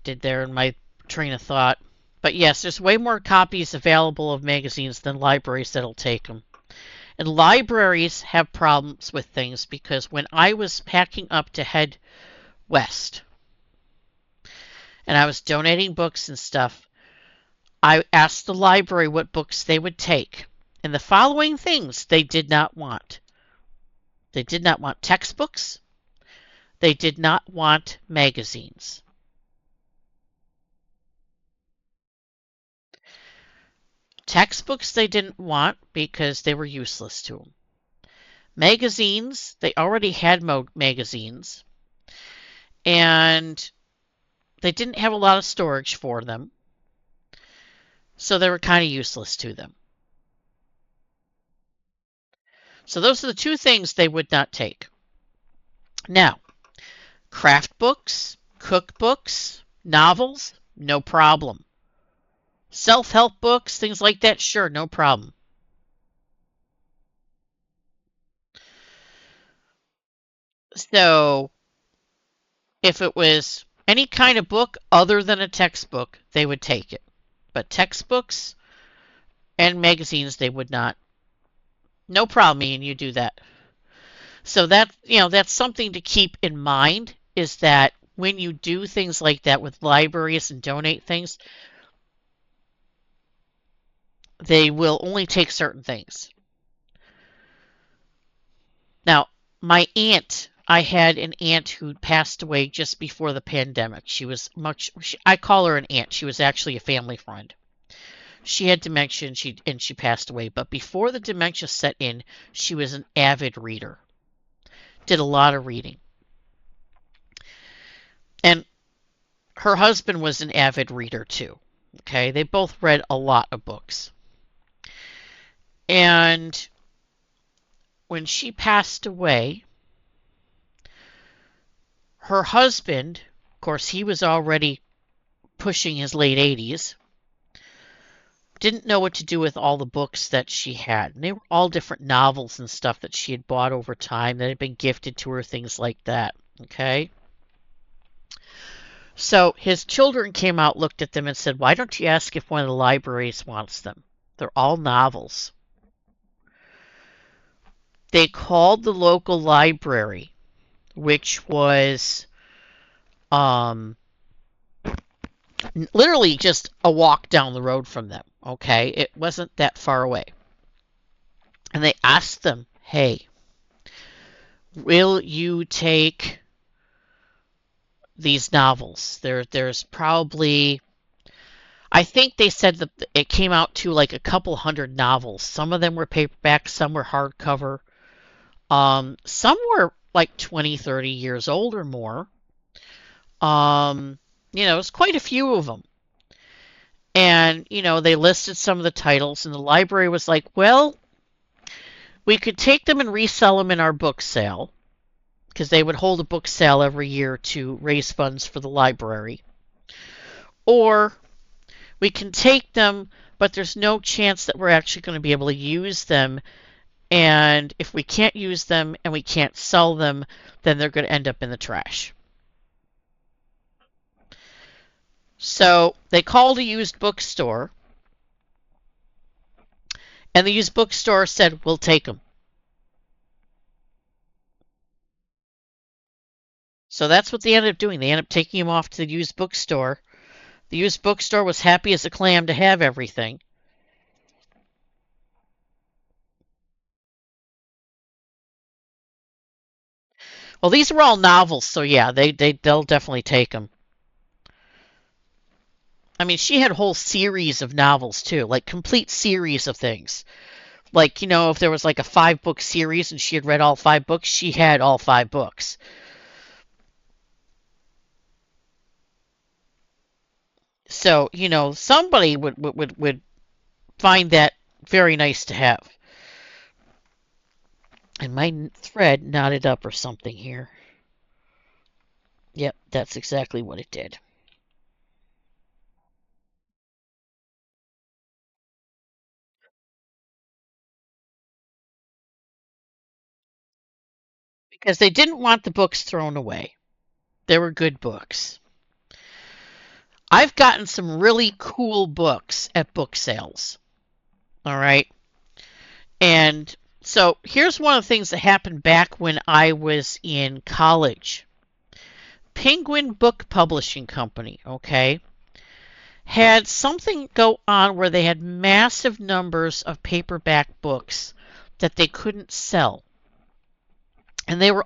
interrupted there in my train of thought. But yes, there's way more copies available of magazines than libraries that'll take them. And libraries have problems with things because when I was packing up to head west and I was donating books and stuff, I asked the library what books they would take. And the following things they did not want. They did not want textbooks. They did not want magazines. Textbooks they didn't want because they were useless to them. Magazines, they already had magazines, and they didn't have a lot of storage for them, so they were kind of useless to them. So those are the two things they would not take. Now, craft books, cookbooks, novels, no problem. Self-help books, things like that, sure, no problem. So if it was any kind of book other than a textbook, they would take it. But textbooks and magazines, they would not. No problem, Ian, you do that. So that's something to keep in mind is that when you do things like that with libraries and donate things, they will only take certain things. Now, I had an aunt who passed away just before the pandemic. I call her an aunt. She was actually a family friend. She had dementia and she passed away. But before the dementia set in, she was an avid reader. Did a lot of reading. And her husband was an avid reader too. Okay, they both read a lot of books. And when she passed away, her husband, of course, he was already pushing his late 80s, didn't know what to do with all the books that she had. And they were all different novels and stuff that she had bought over time that had been gifted to her, things like that. Okay? So his children came out, looked at them, and said, "Why don't you ask if one of the libraries wants them? They're all novels." They called the local library, which was um, literally just a walk down the road from them. Okay? It wasn't that far away. And they asked them, "Hey, will you take these novels?" There's probably, I think they said that it came out to like a couple hundred novels. Some of them were paperback, some were hardcover. Some were like 20, 30 years old or more. It's quite a few of them. And, they listed some of the titles, and the library was like, "Well, we could take them and resell them in our book sale," because they would hold a book sale every year to raise funds for the library. "Or we can take them, but there's no chance that we're actually going to be able to use them. And if we can't use them and we can't sell them, then they're going to end up in the trash." So they called a used bookstore, and the used bookstore said, "We'll take them." So that's what they ended up doing. They ended up taking him off to the used bookstore. The used bookstore was happy as a clam to have everything. Well, these were all novels, so yeah, they'll definitely take them. I mean, she had a whole series of novels too, like complete series of things. Like, if there was like a 5-book series and she had read all 5 books, she had all 5 books. So, somebody would find that very nice to have. And my thread knotted up or something here. Yep, that's exactly what it did. Because they didn't want the books thrown away. They were good books. I've gotten some really cool books at book sales. All right. And so here's one of the things that happened back when I was in college. Penguin Book Publishing Company, okay, had something go on where they had massive numbers of paperback books that they couldn't sell. And they were